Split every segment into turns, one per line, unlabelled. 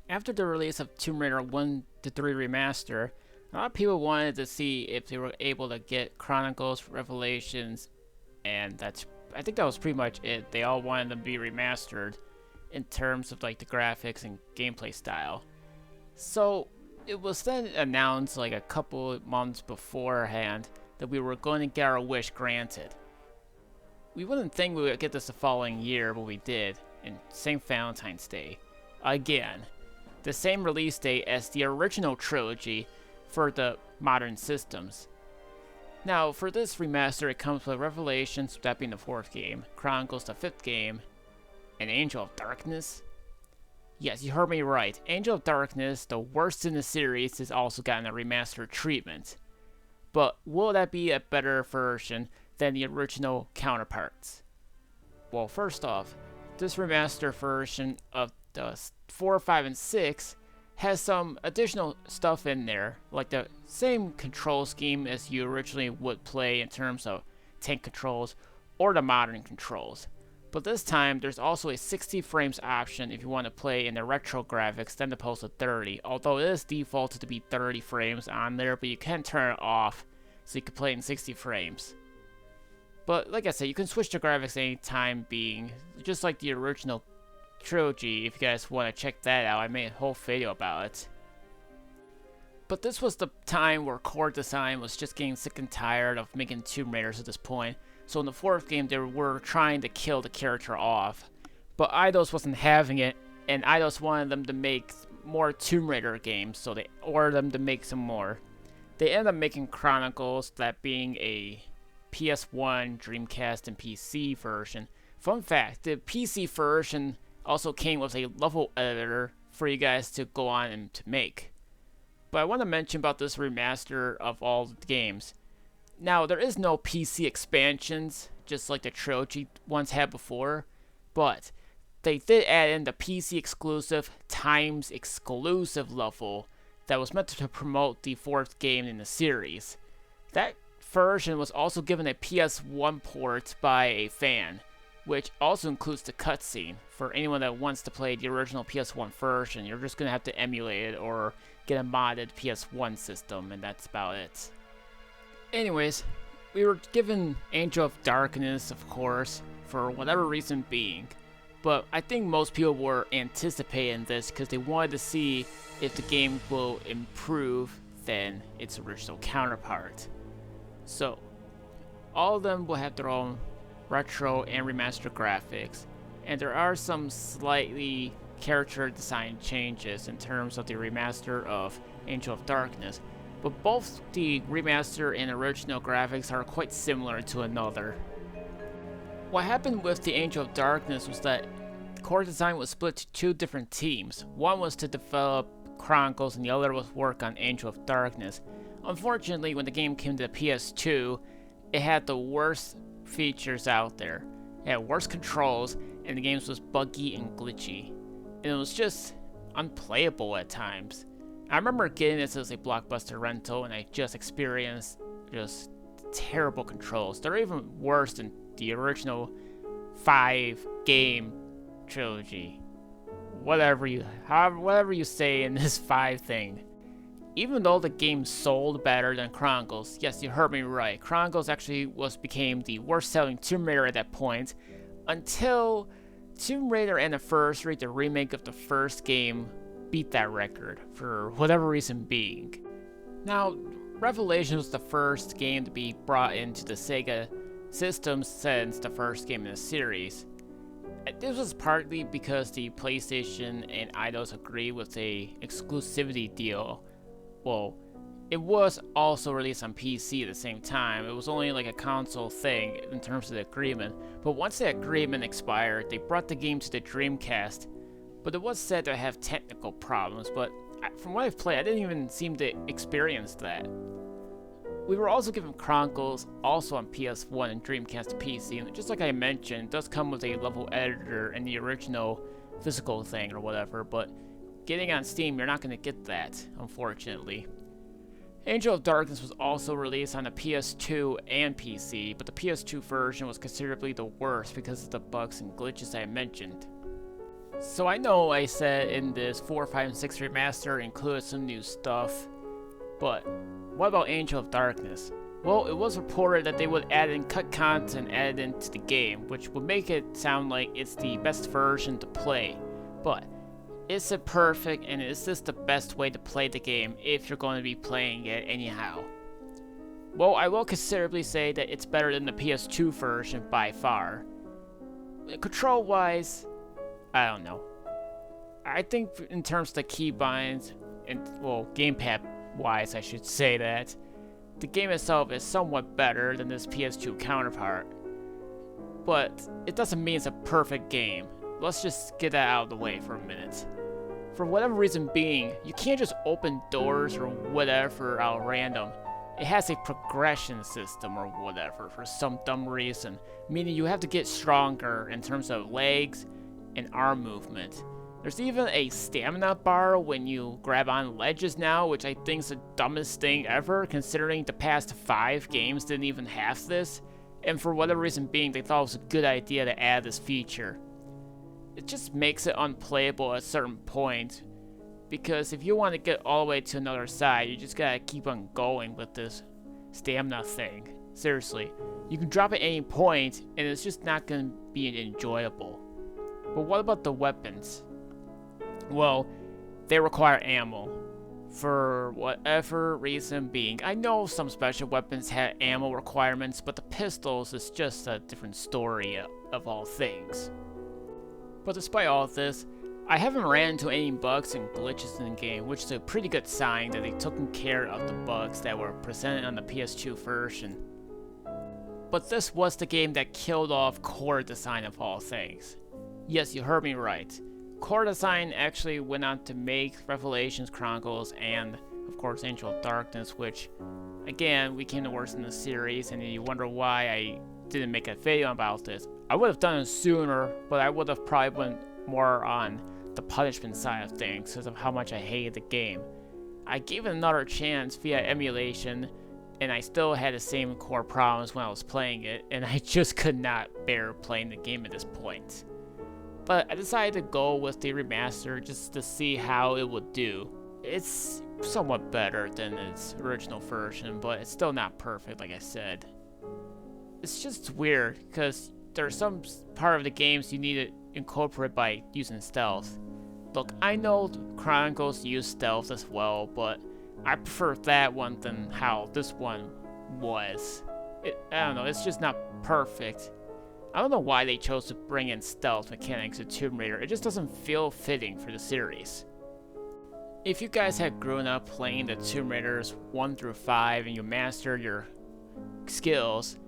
After the release of Tomb Raider 1 to 3 Remaster, a lot of people wanted to see if they were able to get Chronicles, Revelations, and I think that was pretty much it. They all wanted them to be remastered in terms of like the graphics and gameplay style. So it was then announced like a couple months beforehand that we were going to get our wish granted. We wouldn't think we would get this the following year, but we did, in St. Valentine's Day. Again, the same release date as the original trilogy for the modern systems. Now, for this remaster, it comes with Revelations, that being the 4th game, Chronicles, the 5th game, and Angel of Darkness. Yes, you heard me right. Angel of Darkness, the worst in the series, has also gotten a remastered treatment. But will that be a better version than the original counterparts? Well, first off, this remaster version of the 4, 5, and 6 has some additional stuff in there, like the same control scheme as you originally would play in terms of tank controls or the modern controls. But this time, there's also a 60 frames option if you want to play in the retro graphics than opposed to 30, although it is defaulted to be 30 frames on there, but you can turn it off so you can play in 60 frames. But like I said, you can switch the graphics any time being, just like the original trilogy. If you guys want to check that out, I made a whole video about it. But this was the time where core design was just getting sick and tired of making Tomb Raiders at this point. So in the 4th game, they were trying to kill the character off. But Eidos wasn't having it, and Eidos wanted them to make more Tomb Raider games, so they ordered them to make some more. They ended up making Chronicles, that being a PS1, Dreamcast, and PC version. Fun fact, the PC version also came with a level editor for you guys to go on and to make. But I want to mention about this remaster of all the games. Now, there is no PC expansions, just like the trilogy ones had before, but they did add in the PC exclusive times exclusive level that was meant to promote the 4th game in the series. That version was also given a PS1 port by a fan, which also includes the cutscene. For anyone that wants to play the original PS1 version, you're just going to have to emulate it or get a modded PS1 system, and that's about it. Anyways, we were given Angel of Darkness, of course, for whatever reason being, but I think most people were anticipating this because they wanted to see if the game will improve than its original counterpart. So, all of them will have their own retro and remastered graphics, and there are some slightly character design changes in terms of the remaster of Angel of Darkness, but both the remaster and original graphics are quite similar to another. What happened with the Angel of Darkness was that the core design was split to 2 different teams. One was to develop Chronicles and the other was work on Angel of Darkness. Unfortunately, when the game came to the PS2, it had the worst features out there. It had worse controls, and the game was buggy and glitchy. And it was just unplayable at times. I remember getting this as a Blockbuster rental, and I just experienced just terrible controls. They're even worse than the original 5-game trilogy. Whatever you say in this 5 thing. Even though the game sold better than Chronicles, yes, you heard me right, Chronicles actually became the worst selling Tomb Raider at that point, until Tomb Raider Anniversary, the remake of the first game, beat that record, for whatever reason being. Now, Revelation was the first game to be brought into the Sega system since the first game in the series. This was partly because the PlayStation and Eidos agreed with a exclusivity deal. Well, it was also released on PC at the same time. It was only like a console thing in terms of the agreement. But once the agreement expired, they brought the game to the Dreamcast. But it was said to have technical problems, but from what I've played, I didn't even seem to experience that. We were also given Chronicles, also on PS1 and Dreamcast PC, and just like I mentioned, it does come with a level editor and the original physical thing or whatever, but getting on Steam, you're not going to get that, unfortunately. Angel of Darkness was also released on the PS2 and PC, but the PS2 version was considerably the worst because of the bugs and glitches I mentioned. So I know I said in this 4, 5, and 6 remaster included some new stuff, but what about Angel of Darkness? Well, it was reported that they would add in cut content added into the game, which would make it sound like it's the best version to play. But is it perfect, and is this the best way to play the game if you're going to be playing it anyhow? Well, I will considerably say that it's better than the PS2 version by far. Control-wise, I don't know. I think in terms of the keybinds, and well, gamepad-wise I should say that, the game itself is somewhat better than this PS2 counterpart. But it doesn't mean it's a perfect game. Let's just get that out of the way for a minute. For whatever reason being, you can't just open doors or whatever out random. It has a progression system or whatever for some dumb reason, meaning you have to get stronger in terms of legs and arm movement. There's even a stamina bar when you grab on ledges now, which I think is the dumbest thing ever, considering the past 5 games didn't even have this, and for whatever reason being, they thought it was a good idea to add this feature. It just makes it unplayable at a certain point, because if you want to get all the way to another side, you just gotta keep on going with this stamina thing. Seriously, you can drop at any point, and it's just not gonna be enjoyable. But what about the weapons? Well, they require ammo. For whatever reason being, I know some special weapons have ammo requirements, but the pistols is just a different story of all things. But despite all of this, I haven't ran into any bugs and glitches in the game, which is a pretty good sign that they've taken care of the bugs that were presented on the PS2 version. But this was the game that killed off core design of all things. Yes, you heard me right. Core design actually went on to make Revelations Chronicles and, of course, Angel of Darkness, which, again, became the worst in the series, and you wonder why I didn't make a video about this. I would have done it sooner, but I would have probably went more on the punishment side of things because of how much I hated the game. I gave it another chance via emulation, and I still had the same core problems when I was playing it, and I just could not bear playing the game at this point. But I decided to go with the remaster just to see how it would do. It's somewhat better than its original version, but it's still not perfect, like I said. It's just weird, because there's some part of the games you need to incorporate by using stealth. Look, I know Chronicles use stealth as well, but I prefer that one than how this one was. I don't know, it's just not perfect. I don't know why they chose to bring in stealth mechanics to Tomb Raider. It just doesn't feel fitting for the series. If you guys had grown up playing the Tomb Raiders 1 through 5 and you mastered your skills,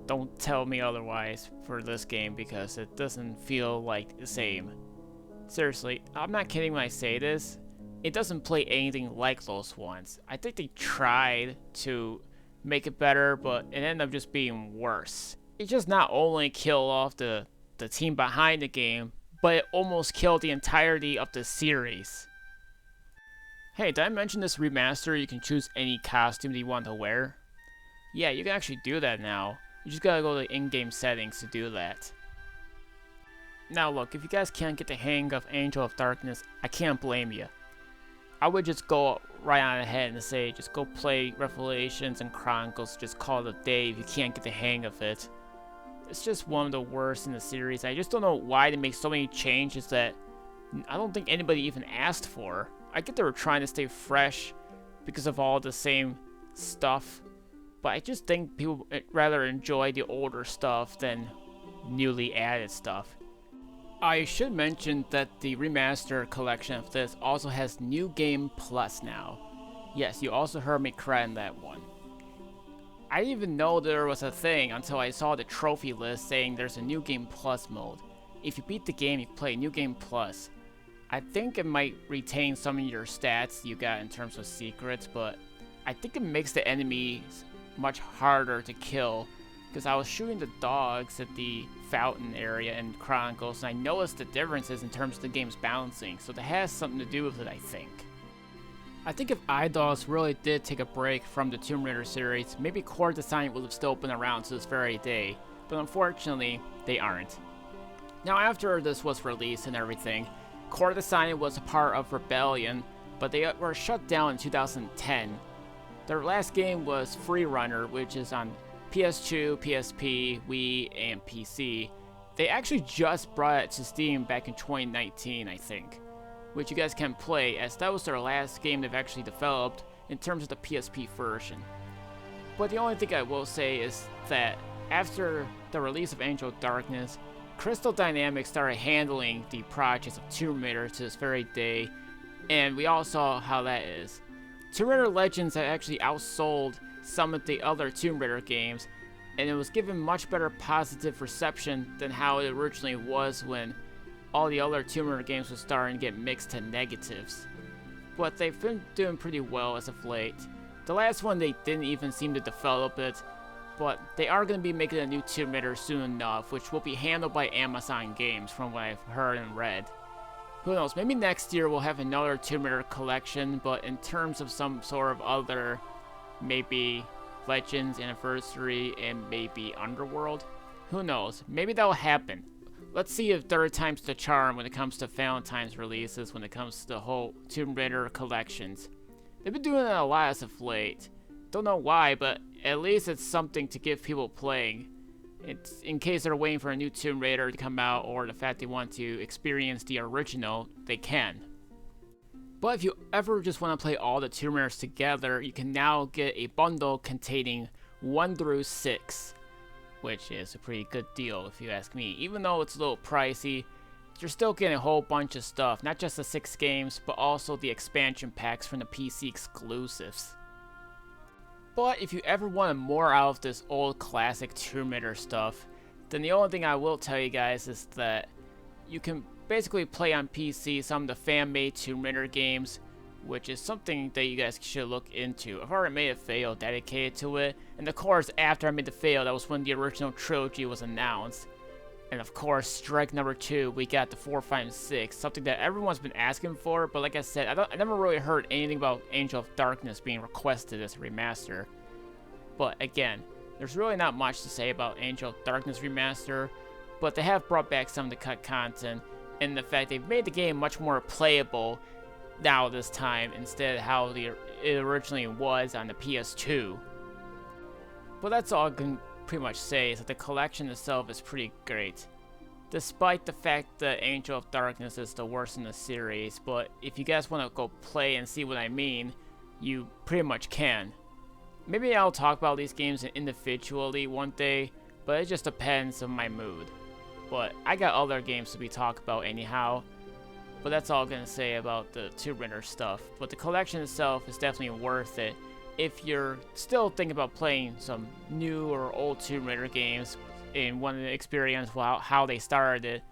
don't tell me otherwise for this game because it doesn't feel like the same. Seriously, I'm not kidding when I say this. It doesn't play anything like those ones. I think they tried to make it better, but it ended up just being worse. It just not only killed off the team behind the game, but it almost killed the entirety of the series. Hey, did I mention this remaster you can choose any costume that you want to wear? Yeah, you can actually do that now. You just gotta go to the in-game settings to do that. Now look, if you guys can't get the hang of Angel of Darkness, I can't blame you. I would just go right on ahead and say, just go play Revelations and Chronicles, just call it a day if you can't get the hang of it. It's just one of the worst in the series. I just don't know why they make so many changes that I don't think anybody even asked for. I get they were trying to stay fresh because of all the same stuff, but I just think people rather enjoy the older stuff than newly added stuff. I should mention that the remaster collection of this also has New Game Plus now. Yes, you also heard me correct on that one. I didn't even know there was a thing until I saw the trophy list saying there's a New Game Plus mode. If you beat the game, you play New Game Plus. I think it might retain some of your stats you got in terms of secrets, but I think it makes the enemies much harder to kill, because I was shooting the dogs at the fountain area in Chronicles, and I noticed the differences in terms of the game's balancing, so that has something to do with it, I think. I think if iDogs really did take a break from the Tomb Raider series, maybe core design would have still been around to this very day, but unfortunately, they aren't. Now, after this was released and everything, Core Design was a part of Rebellion, but they were shut down in 2010. Their last game was Free Runner, which is on PS2, PSP, Wii, and PC. They actually just brought it to Steam back in 2019, I think, which you guys can play, as that was their last game they've actually developed in terms of the PSP version. But the only thing I will say is that after the release of Angel of Darkness, Crystal Dynamics started handling the projects of Tomb Raider to this very day, and we all saw how that is. Tomb Raider Legends had actually outsold some of the other Tomb Raider games, and it was given much better positive reception than how it originally was when all the other Tomb Raider games were starting to get mixed to negatives. But they've been doing pretty well as of late. The last one they didn't even seem to develop it, but they are going to be making a new Tomb Raider soon enough, which will be handled by Amazon Games from what I've heard and read. Who knows, maybe next year we'll have another Tomb Raider collection, but in terms of some sort of other, maybe Legends Anniversary and maybe Underworld, who knows, maybe that'll happen. Let's see if third time's the charm when it comes to Valentine's releases, when it comes to the whole Tomb Raider collections. They've been doing that a lot as of late. Don't know why, but at least it's something to give people playing. It's in case they're waiting for a new Tomb Raider to come out, or the fact they want to experience the original, they can. But if you ever just want to play all the Tomb Raiders together, you can now get a bundle containing 1 through 6, which is a pretty good deal if you ask me. Even though it's a little pricey, you're still getting a whole bunch of stuff, not just the 6 games, but also the expansion packs from the PC exclusives. But if you ever wanted more out of this old classic Tomb Raider stuff, then the only thing I will tell you guys is that you can basically play on PC some of the fan-made Tomb Raider games, which is something that you guys should look into. I've already made a video dedicated to it, and of course after I made the video, that was when the original trilogy was announced. And of course, strike number 2, we got the 4, 5, and 6, something that everyone's been asking for, but like I said, I never really heard anything about Angel of Darkness being requested as a remaster. But again, there's really not much to say about Angel of Darkness Remaster, but they have brought back some of the cut content, and the fact they've made the game much more playable now this time, instead of how it originally was on the PS2. But that's all I can pretty much say, is that the collection itself is pretty great. Despite the fact that Angel of Darkness is the worst in the series, but if you guys want to go play and see what I mean, you pretty much can. Maybe I'll talk about these games individually one day, but it just depends on my mood. But I got other games to be talked about anyhow. But that's all I'm going to say about the Tomb Raider stuff. But the collection itself is definitely worth it if you're still thinking about playing some new or old Tomb Raider games and want to experience how they started it.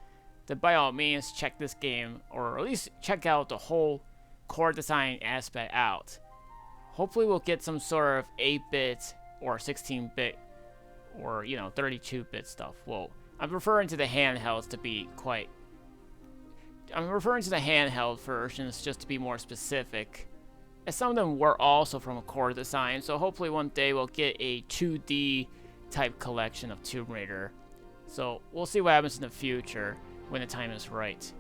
Then by all means check this game, or at least check out the whole core design aspect out. Hopefully we'll get some sort of 8-bit or 16-bit or 32-bit stuff. Well, I'm referring to the handhelds to be quite... I'm referring to the handheld versions just to be more specific, as some of them were also from a core design, so hopefully one day we'll get a 2D type collection of Tomb Raider. So we'll see what happens in the future when the time is right.